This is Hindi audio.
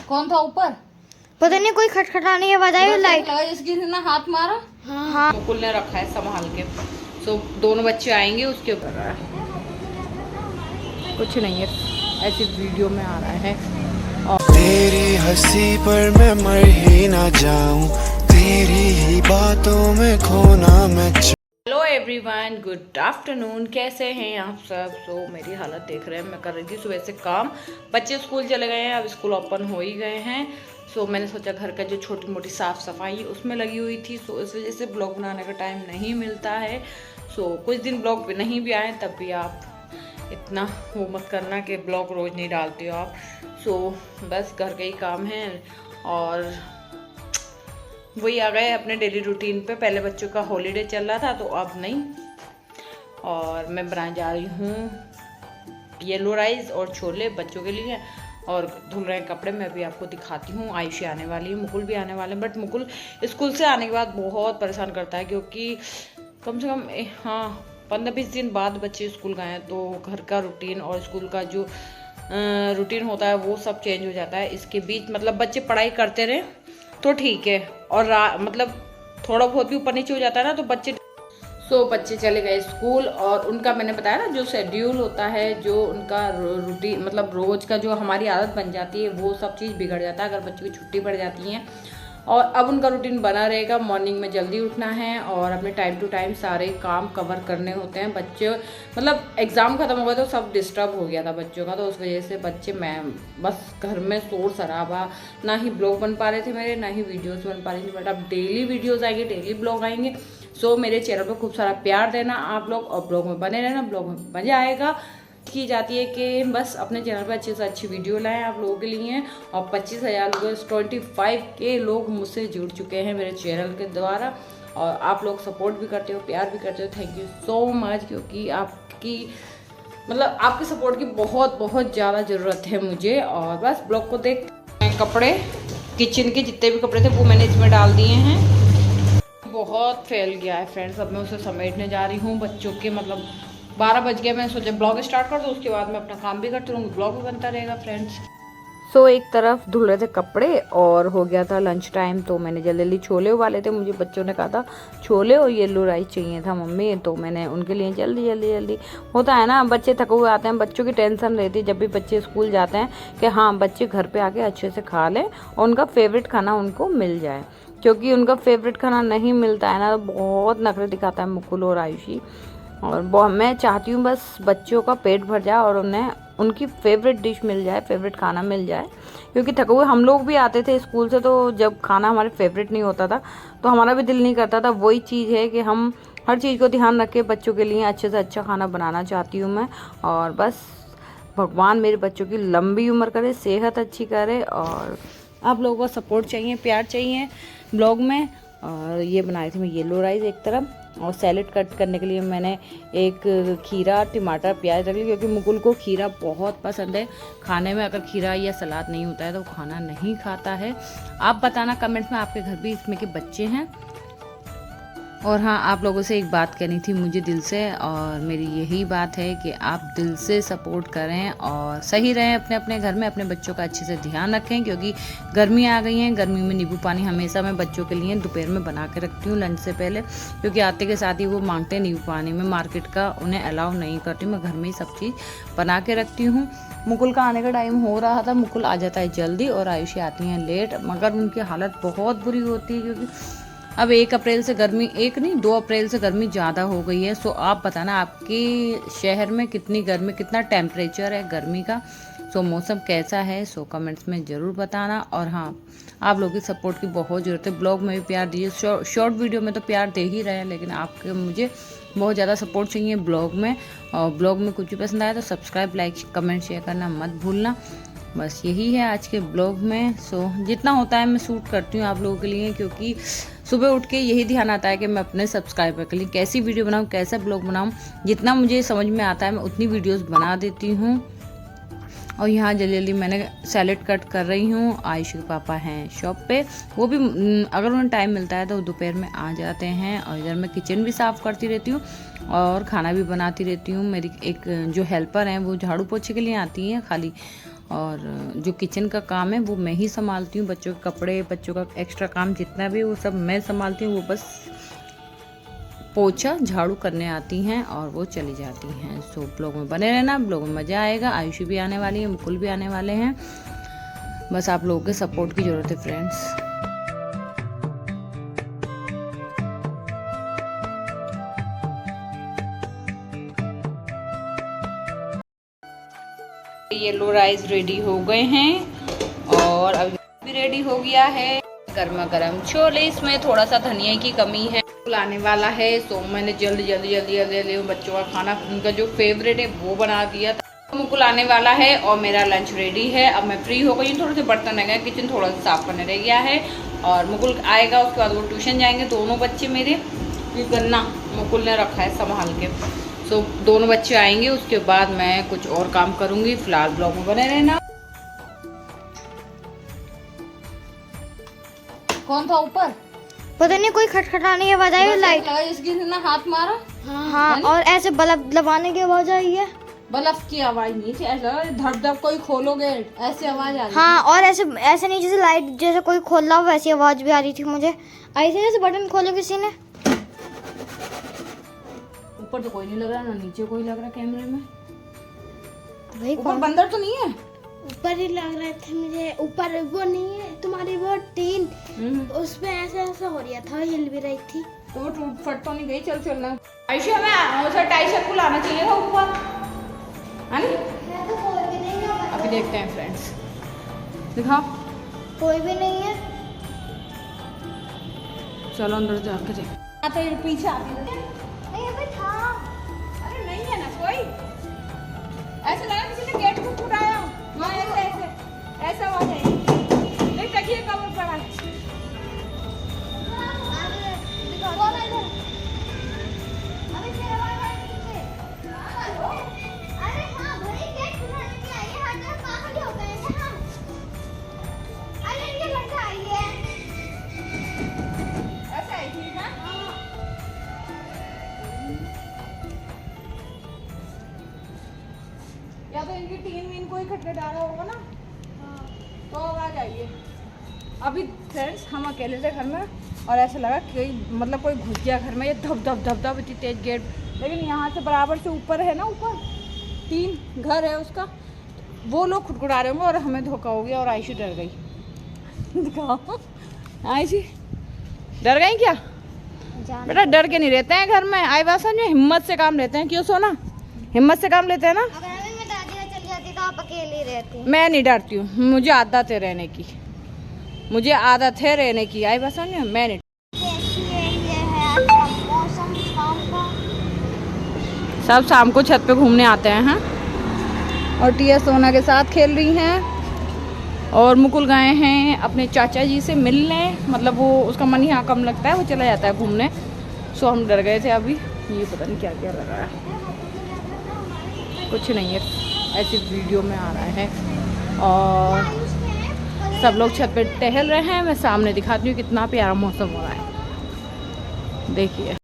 कौन था ऊपर? पता नहीं, कोई खटखटाने की आवाज आई, लाइट लगा जिसकी ने हाथ मारा। हाँ। मुकुल ने रखा है संभाल के। सो दोनों बच्चे आएंगे उसके ऊपर। कुछ नहीं है, ऐसी वीडियो में आ रहा है। तेरी हंसी पर मैं मर ही ना जाऊं, तेरी ही बातों में खोना मैं। Hello everyone, good afternoon. कैसे हैं आप सब? मेरी हालत देख रहे हैं। मैं कर रही थी सुबह से काम। बच्चे स्कूल चले गए हैं, अब स्कूल ओपन हो ही गए हैं। मैंने सोचा घर का जो छोटी मोटी साफ़ सफाई उसमें लगी हुई थी। इस वजह से ब्लॉग बनाने का टाइम नहीं मिलता है। कुछ दिन ब्लॉग नहीं भी आए तब भी आप इतना वो मत करना कि ब्लॉग रोज़ नहीं डालते हो आप। बस घर के ही काम हैं और वही आ गए अपने डेली रूटीन पे। पहले बच्चों का हॉलीडे चल रहा था तो अब नहीं। और मैं बनाने जा रही हूँ येलो राइस और छोले बच्चों के लिए, और धुल रहे हैं कपड़े। मैं भी आपको दिखाती हूँ। आयुषी आने वाली है, मुकुल भी आने वाले हैं। बट मुकुल स्कूल से आने के बाद बहुत परेशान करता है, क्योंकि कम से कम 15-20 दिन बाद बच्चे स्कूल गए हैं तो घर का रूटीन और स्कूल का जो रूटीन होता है वो सब चेंज हो जाता है। इसके बीच मतलब बच्चे पढ़ाई करते रहे तो ठीक है, और मतलब थोड़ा बहुत भी ऊपर नीचे हो जाता है ना तो बच्चे चले गए स्कूल। और उनका मैंने बताया ना जो शेड्यूल होता है, जो उनका रूटीन मतलब रोज़ का जो हमारी आदत बन जाती है वो सब चीज़ बिगड़ जाता है अगर बच्चों की छुट्टी पड़ जाती है। और अब उनका रूटीन बना रहेगा। मॉर्निंग में जल्दी उठना है और अपने टाइम टू टाइम सारे काम कवर करने होते हैं। बच्चे मतलब एग्ज़ाम ख़त्म हो गया तो सब डिस्टर्ब हो गया था बच्चों का, तो उस वजह से बच्चे मैं बस घर में शोर शराबा, ना ही ब्लॉग बन पा रहे थे मेरे, ना ही वीडियोस बन पा रही थी। बट अब डेली वीडियोस आएंगे, डेली ब्लॉग आएंगे। मेरे चैनल पर खूब सारा प्यार देना आप लोग, और ब्लॉग में बने रहना। ब्लॉग में मज़ा आएगा। की जाती है कि बस अपने चैनल पर अच्छी से अच्छी वीडियो लाएं आप लोगों के लिए। और 25,000 लोग, 25K लोग मुझसे जुड़ चुके हैं मेरे चैनल के द्वारा, और आप लोग सपोर्ट भी करते हो, प्यार भी करते हो। थैंक यू सो मच, क्योंकि आपकी मतलब आपके सपोर्ट की बहुत बहुत ज़्यादा ज़रूरत है मुझे। और बस ब्लॉग को देख, कपड़े किचन के जितने भी कपड़े थे वो मैंने इसमें डाल दिए हैं। बहुत फैल गया है फ्रेंड्स। अब मैं उसे समेटने जा रही हूँ। बच्चों के मतलब 12 बज गए। मैं सोचा ब्लॉग स्टार्ट कर दूँ, उसके बाद मैं अपना काम भी करती रहूँगी, ब्लॉग भी बनता रहेगा फ्रेंड्स। एक तरफ धुल रहे थे कपड़े और हो गया था लंच टाइम, तो मैंने जल्दी जल्दी छोले उबाले थे। मुझे बच्चों ने कहा था छोले और येलो राइस चाहिए था मम्मी, तो मैंने उनके लिए जल्दी जल्दी होता है ना, बच्चे थके हुए आते हैं, बच्चों की टेंशन रहती है जब भी बच्चे स्कूल जाते हैं कि हाँ बच्चे घर पे आके अच्छे से खा लें और उनका फेवरेट खाना उनको मिल जाए। क्योंकि उनका फेवरेट खाना नहीं मिलता है ना, बहुत नखरे दिखाता है मुकुल और आयुषी। और मैं चाहती हूँ बस बच्चों का पेट भर जाए और उन्हें उनकी फेवरेट डिश मिल जाए, फेवरेट खाना मिल जाए। क्योंकि थके हुए हम लोग भी आते थे स्कूल से, तो जब खाना हमारे फेवरेट नहीं होता था तो हमारा भी दिल नहीं करता था। वही चीज़ है कि हम हर चीज़ को ध्यान रख के बच्चों के लिए अच्छे से अच्छा खाना बनाना चाहती हूँ मैं। और बस भगवान मेरे बच्चों की लंबी उम्र करे, सेहत अच्छी करे, और आप लोगों का सपोर्ट चाहिए, प्यार चाहिए ब्लॉग में। और ये बनाई थी मैं येलो राइस एक तरफ, और सैलेड कट करने के लिए मैंने एक खीरा, टमाटर, प्याज रख लिया, क्योंकि मुकुल को खीरा बहुत पसंद है खाने में। अगर खीरा या सलाद नहीं होता है तो खाना नहीं खाता है। आप बताना कमेंट्स में आपके घर भी इसमें के बच्चे हैं। और हाँ, आप लोगों से एक बात कहनी थी मुझे दिल से, और मेरी यही बात है कि आप दिल से सपोर्ट करें और सही रहें अपने अपने घर में, अपने बच्चों का अच्छे से ध्यान रखें। क्योंकि गर्मी आ गई है, गर्मी में नींबू पानी हमेशा मैं बच्चों के लिए दोपहर में बना के रखती हूँ लंच से पहले, क्योंकि आते के साथ ही वो मांगते हैं नींबू पानी। मैं मार्केट का उन्हें अलाउ नहीं करती, मैं घर में ही सब चीज़ बना के रखती हूँ। मुकुल का आने का टाइम हो रहा था, मुकुल आ जाता है जल्दी और आयुषी आती हैं लेट, मगर उनकी हालत बहुत बुरी होती है। क्योंकि अब 1 अप्रैल से गर्मी, 1 नहीं 2 अप्रैल से गर्मी ज़्यादा हो गई है। आप बताना आपके शहर में कितनी गर्मी, कितना टेम्परेचर है गर्मी का, मौसम कैसा है, कमेंट्स में ज़रूर बताना। और हाँ, आप लोगों की सपोर्ट की बहुत ज़रूरत है। ब्लॉग में भी प्यार दीजिए, शॉर्ट वीडियो में तो प्यार दे ही रहे हैं, लेकिन आपके मुझे बहुत ज़्यादा सपोर्ट चाहिए ब्लॉग में। और ब्लॉग में कुछ भी पसंद आया तो सब्सक्राइब, लाइक, कमेंट, शेयर करना मत भूलना। बस यही है आज के ब्लॉग में। जितना होता है मैं शूट करती हूँ आप लोगों के लिए, क्योंकि सुबह उठ के यही ध्यान आता है कि मैं अपने सब्सक्राइबर के लिए कैसी वीडियो बनाऊँ, कैसा ब्लॉग बनाऊँ। जितना मुझे समझ में आता है मैं उतनी वीडियोस बना देती हूँ। और यहाँ जल्दी जल्दी मैंने सैलेड कट कर रही हूँ। आयुषी के पापा हैं शॉप पे, वो भी अगर उन्हें टाइम मिलता है तो दोपहर में आ जाते हैं। और इधर मैं किचन भी साफ़ करती रहती हूँ और खाना भी बनाती रहती हूँ। मेरी एक जो हेल्पर हैं वो झाड़ू पोछे के लिए आती हैं खाली, और जो किचन का काम है वो मैं ही संभालती हूँ। बच्चों के कपड़े, बच्चों का एक्स्ट्रा काम जितना भी वो सब मैं संभालती हूँ। वो बस पोछा झाड़ू करने आती हैं और वो चली जाती हैं। सो ब्लॉग में बने रहना, ब्लॉग में मज़ा आएगा। आयुषी भी आने वाली है, मुकुल भी आने वाले हैं। बस आप लोगों के सपोर्ट की ज़रूरत है फ्रेंड्स। येलो राइस रेडी हो गए हैं और अभी भी रेडी हो गया है। गर्मा गर्म छोले, इसमें थोड़ा सा धनिया की कमी है। आने वाला है तो मैंने जल्दी बच्चों का खाना, उनका जो फेवरेट है वो बना दिया था। मुकुल आने वाला है और मेरा लंच रेडी है। अब मैं फ्री हो गई हूँ, थोड़े से बर्तन रह गए, किचन थोड़ा सा साफ करने रह गया है। और मुकुल आएगा, उसके बाद वो ट्यूशन जाएंगे। दोनों बच्चे मेरे, ये गन्ना मुकुल ने रखा है संभाल के। सो दोनों बच्चे आएंगे, उसके बाद मैं कुछ और काम करूँगी। फिलहाल ब्लॉग में बने रहना। कौन था ऊपर? पता नहीं कोई खटखटाने की आवाज आई, लाइट इसकी ना हाथ मारा। हाँ, और ऐसे बल्ब दबाने की आवाज आई है। बल्ब की आवाज नहीं थी, ऐसा धप धप कोई खोलोगे ऐसी आवाज आ रही। हाँ, और ऐसे नहीं जैसे लाइट जैसे कोई खोल रहा हो वैसी आवाज भी आ रही थी मुझे। आई थी जैसे बटन खोले किसी ने। ऊपर तो कोई नहीं लग रहा, ना नीचे कोई लग रहा कैमरे में। भाई ऊपर बंदर तो नहीं है? ऊपर ही लग रहे थे मुझे। ऊपर वो नहीं है तुम्हारी वो टीन, उसमें ऐसा ऐसा हो रहा था, हिल भी रही थी। तो वो टूट फट तो नहीं गई? चल चलना आयुषा, मैं उसे टाई शर्ट को लाना चाहिए था ऊपर, है ना? अभी देखते हैं फ्रेंड्स, दिखाओ। कोई भी नहीं है। चलो अंदर जाके देख। आते पीछे आते अरे नहीं है ना कोई। ऐसा लगा किसी ने गेट को टूटाया। हाँ ऐसे ऐसे ऐसा आवाज आई। नहीं तकिए कवर पड़ा। या तो इनकी टीन वीन कोई खटखटा होगा ना, तो आवाज आई है। अभी फ्रेंड्स हम अकेले थे घर में और ऐसा लगा कि मतलब कोई घुस गया घर में। ये धप धप धप धप इतनी तेज गेट, लेकिन यहाँ से बराबर से ऊपर है ना, ऊपर 3 घर है उसका, वो लोग खुटखुटा रहे होंगे और हमें धोखा हो गया और आयुषी डर गई। दिखाओ आयुषी, डर गई क्या? बेटा डर के नहीं रहते हैं घर में, आई बात समझो, हिम्मत से काम लेते हैं। क्यों सोना, हिम्मत से काम लेते हैं ना। आप अकेले रहती हैं। मैं नहीं डरती हूँ, मुझे आदत है रहने की, मुझे आदत है रहने की। आई बस मैं नहीं। मौसम शाम का, सब शाम को छत पे घूमने आते हैं। हाँ? और टिया सोना के साथ खेल रही हैं और मुकुल गए हैं अपने चाचा जी से मिलने। मतलब वो उसका मन यहाँ कम लगता है, वो चला जाता है घूमने। सो हम डर गए थे। अभी ये पता नहीं क्या क्या लगा है, कुछ नहीं है, ऐसी वीडियो में आ रहा है। और सब लोग छत पे टहल रहे हैं। मैं सामने दिखाती हूँ कितना प्यारा मौसम हो रहा है, देखिए।